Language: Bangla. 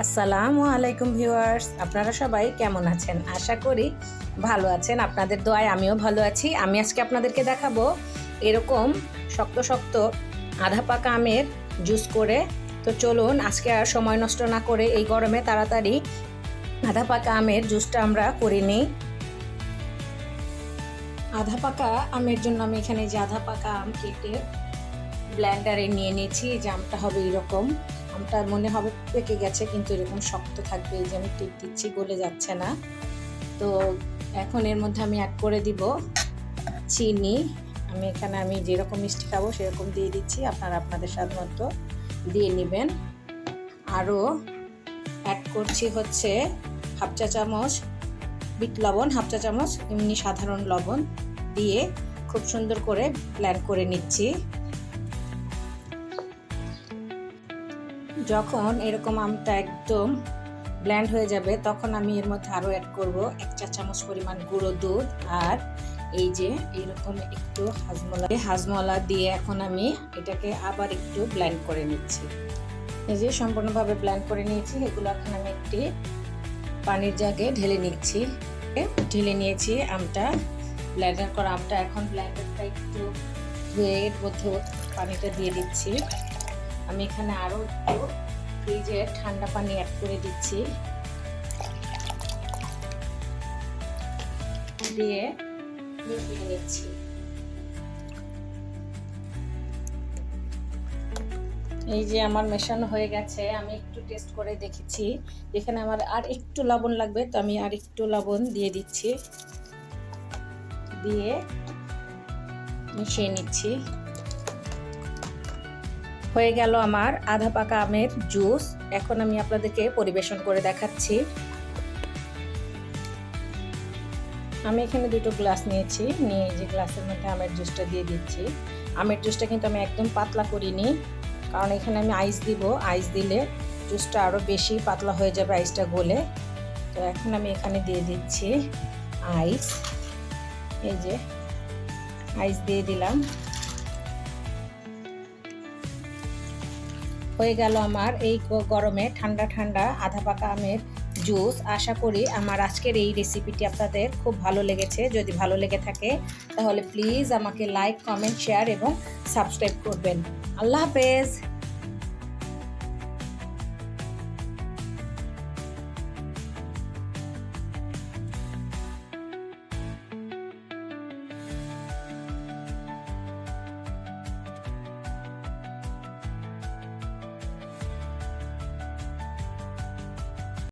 আসসালামু আলাইকুম ভিউয়ার্স, আপনারা সবাই কেমন আছেন? আশা করি ভালো আছেন। আপনাদের দোয়ায় আমিও ভালো আছি। আমি আজকে আপনাদেরকে দেখাবো এরকম শক্ত শক্ত আধা পাকা আমের জুস করে। তো চলুন আজকে আর সময় নষ্ট না করে এই গরমে তাড়াতাড়ি আধা পাকা আমের জুসটা আমরা করে নিই। আধা পাকা আমের জন্য আমি এখানে যে আধা পাকা আম কেটে ব্লেন্ডারে নিয়ে নিয়েছি। এই যে আমটা হবে এরকম, আমটা মনে হবে পেকে গেছে কিন্তু এরকম শক্ত থাকবে। এই যে আমি টিপ দিচ্ছি, গলে যাচ্ছে না। তো এখন এর মধ্যে আমি অ্যাড করে দিব চিনি। আমি যেরকম মিষ্টি খাবো সেরকম দিয়ে দিচ্ছি, আপনারা আপনাদের স্বাদ মতো দিয়ে নেবেন। আরও অ্যাড করছি হচ্ছে হাফ চা চামচ বিট লবণ, হাফ চা চামচ এমনি সাধারণ লবণ দিয়ে খুব সুন্দর করে ব্লেন্ড করে নিচ্ছি। যখন এরকম আমটা একদম ব্লেন্ড হয়ে যাবে তখন আমি এর মধ্যে আরও অ্যাড করব 1 চা চামচ পরিমাণ গুঁড়ো দুধ আর এই যে এরকম একটু হাজমলা দিয়ে এখন আমি এটাকে আবার একটু ব্লেন্ড করে নিচ্ছি। এই যে সম্পূর্ণভাবে ব্লেন্ড করে নিয়েছি। এগুলো এখন আমি একটি পানির জাগে ঢেলে নিয়েছি আমটা, ব্লেন্ডার করা আমটা। এখন ব্লেন্ডারটা একটু ধুয়ে এর মধ্যে পানিটা দিয়ে দিচ্ছি। আমি এখানে আরও একটু ফ্রিজের ঠান্ডা পানি অ্যাড করে দিচ্ছি, দিয়ে মিশিয়ে নিচ্ছি। এই যে আমার মেশানো হয়ে গেছে। আমি একটু টেস্ট করে দেখেছি, এখানে আমার আর একটু লবণ লাগবে, তো আমি আর একটু লবণ দিয়ে দিচ্ছি, দিয়ে মিশিয়ে নিচ্ছি। হয়ে গেল আমার আধা পাকা আমের জুস। এখন আমি আপনাদেরকে পরিবেশন করে দেখাচ্ছি। আমি এখানে দুটো গ্লাস নিয়েছি, নিয়ে এই যে গ্লাসের মধ্যে আমের জুসটা দিয়ে দিচ্ছি। আমের জুসটা কিন্তু আমি একদম পাতলা করিনি, কারণ এখানে আমি আইস দিব। আইস দিলে জুসটা আরও বেশি পাতলা হয়ে যাবে, আইসটা গলে। তো এখন আমি এখানে দিয়ে দিচ্ছি আইস। এই যে আইস দিয়ে দিলাম। হয়ে গেল আমার এই গরমে ঠান্ডা ঠান্ডা আধা পাকা আমের জুস। আশা করি আমার আজকের এই রেসিপিটি আপনাদের খুব ভালো লেগেছে। যদি ভালো লেগে থাকে তাহলে প্লিজ আমাকে লাইক, কমেন্ট, শেয়ার এবং সাবস্ক্রাইব করবেন। আল্লাহ হাফেজ।